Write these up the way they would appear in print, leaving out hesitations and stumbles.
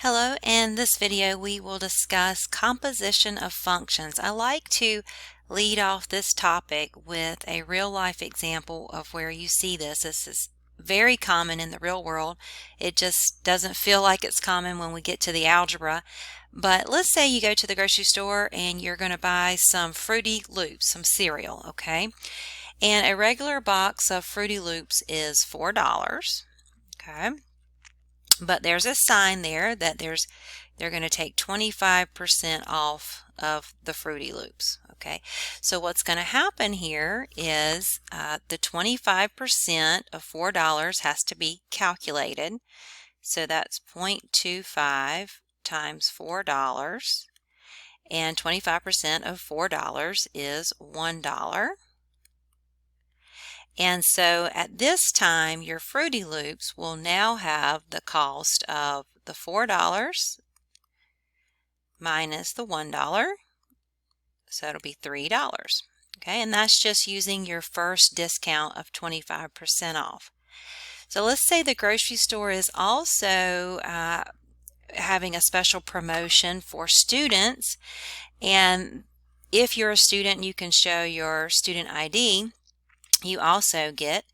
Hello, in this video we will discuss composition of functions. I like to lead off this topic with a real-life example of where you see this. This is very common in the real world. It just doesn't feel like it's common when we get to the algebra. But let's say you go to the grocery store and you're going to buy some Fruity Loops, some cereal, okay? And a regular box of Fruity Loops is $4, okay? But there's a sign there that they're going to take 25% off of the Fruity Loops. Okay, so what's going to happen here is the 25% of $4 has to be calculated. So that's 0.25 times $4, and 25% of $4 is $1. And so at this time, your Fruity Loops will now have the cost of the $4 minus the $1. So it'll be $3. Okay, and that's just using your first discount of 25% off. So let's say the grocery store is also having a special promotion for students. And if you're a student, you can show your student ID. You also get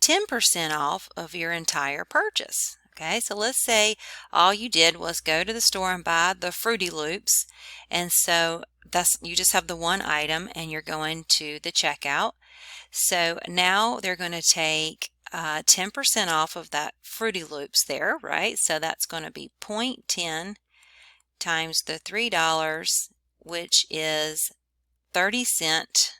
10% off of your entire purchase. Okay, so let's say all you did was go to the store and buy the Fruity Loops, and so you just have the one item and you're going to the checkout. So now they're going to take 10% off of that Fruity Loops there, right? So that's going to be 0.10 times the $3, which is 30 cents.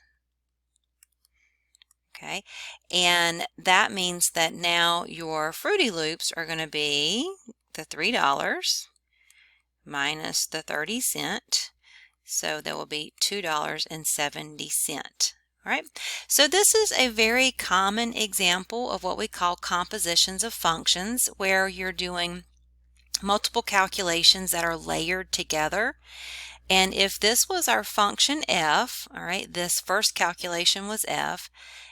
Okay, and that means that now your Fruity Loops are going to be the $3 minus the 30 cents. So there will be $2.70. All right, so this is a very common example of what we call compositions of functions, where you're doing multiple calculations that are layered together. And if this was our function f, all right, this first calculation was f,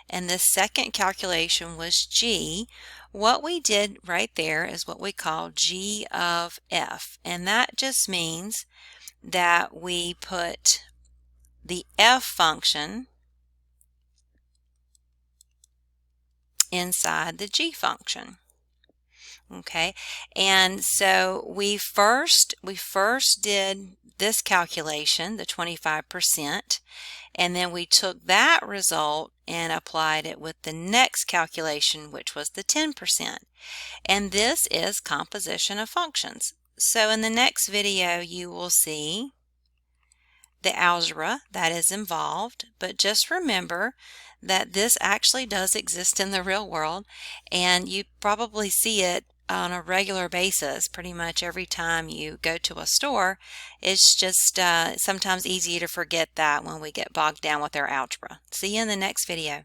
and this second calculation was g, what we did right there is what we call g of f. And that just means that we put the f function inside the g function. Okay, and so we first did this calculation, the 25%, and then we took that result and applied it with the next calculation, which was the 10%. And this is composition of functions. So in the next video you will see the algebra that is involved, but just remember that this actually does exist in the real world, and you probably see it on a regular basis pretty much every time you go to a store. It's just sometimes easy to forget that when we get bogged down with our algebra. See you in the next video.